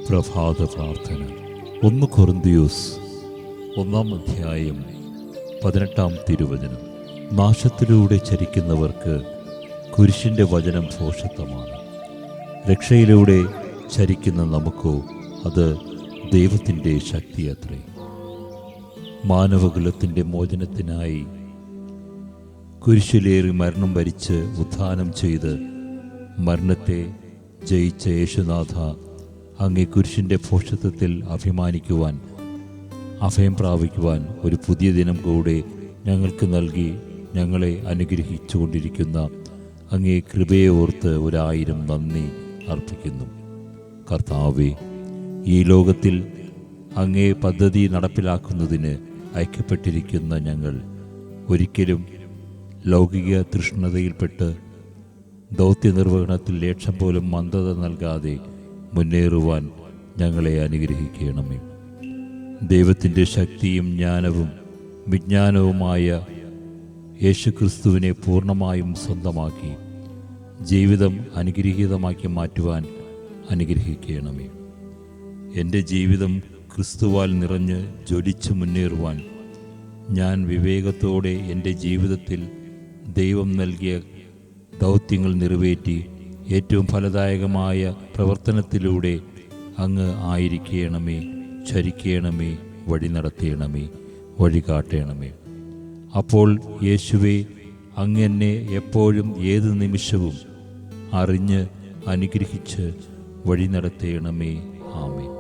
പ്രഭാത പ്രാർത്ഥന. 1 കൊറിന്ത്യസ് 1 അധ്യായം 18 തിരുവചനം. നാശത്തിലൂടെ ചരിക്കുന്നവർക്ക് കുരിശിൻ്റെ വചനം ഭോഷത്വമാണ്. രക്ഷയിലൂടെ ചരിക്കുന്ന നമുക്കോ അത് ദൈവത്തിൻ്റെ ശക്തിയത്രേ. മാനവകുലത്തിൻ്റെ മോചനത്തിനായി കുരിശിലേറി മരണം വരിച്ച് ഉത്ഥാനം ചെയ്ത് മരണത്തെ ജയിച്ച യേശുനാഥ, അങ്ങേ കുരിശിൻ്റെ ഭോഷത്വത്തിൽ അഭിമാനിക്കുവാൻ, അഭയം പ്രാപിക്കുവാൻ ഒരു പുതിയ ദിനം കൂടെ ഞങ്ങൾക്ക് നൽകി ഞങ്ങളെ അനുഗ്രഹിച്ചുകൊണ്ടിരിക്കുന്ന അങ്ങേ കൃപയെ ഓർത്ത് 1000 നന്ദി അർപ്പിക്കുന്നു. കർത്താവേ, ഈ ലോകത്തിൽ അങ്ങേ പദ്ധതി നടപ്പിലാക്കുന്നതിന് ഐക്യപ്പെട്ടിരിക്കുന്ന ഞങ്ങൾ ഒരിക്കലും ലൗകിക തൃഷ്ണതയിൽപ്പെട്ട് ദൗത്യനിർവഹണത്തിൽ ലക്ഷ്യം പോലും മന്ദത നൽകാതെ മുന്നേറുവാൻ ഞങ്ങളെ അനുഗ്രഹിക്കണമേ. ദൈവത്തിൻ്റെ ശക്തിയും ജ്ഞാനവും വിജ്ഞാനവുമായ യേശുക്രിസ്തുവിനെ പൂർണ്ണമായും സ്വന്തമാക്കി ജീവിതം അനുഗ്രഹീതമാക്കി മാറ്റുവാൻ അനുഗ്രഹിക്കണമേ. എൻ്റെ ജീവിതം ക്രിസ്തുവാൽ നിറഞ്ഞ് ജ്വലിച്ച് മുന്നേറുവാൻ ഞാൻ വിവേകത്തോടെ എൻ്റെ ജീവിതത്തിൽ ദൈവം നൽകിയ ദൗത്യങ്ങൾ നിറവേറ്റി ഏറ്റവും ഫലദായകമായ പ്രവർത്തനത്തിലൂടെ അങ്ങ് ആയിരിക്കണമേ, ചരിക്കണമേ, വഴി നടത്തണമേ, വഴി കാട്ടണമേ. അപ്പോൾ യേശുവേ, അങ്ങ് എന്നെ എപ്പോഴും ഏത് നിമിഷവും അറിഞ്ഞ് അനുഗ്രഹിച്ച് വഴി നടത്തണമേ. ആമേൻ.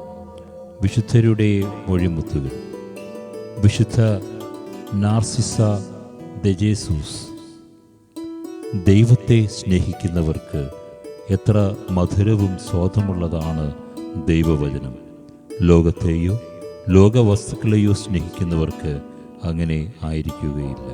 വിശുദ്ധരുടെ മൊഴിമുത്തുകൾ. വിശുദ്ധ നാർസിസ ദെ ജേസൂസ്. ദൈവത്തെ സ്നേഹിക്കുന്നവർക്ക് എത്ര മധുരവും സ്വാദമുള്ളതാണ് ദൈവവചനം. ലോകത്തെയോ ലോകവസ്തുക്കളെയോ സ്നേഹിക്കുന്നവർക്ക് അങ്ങനെ ആയിരിക്കുകയില്ല.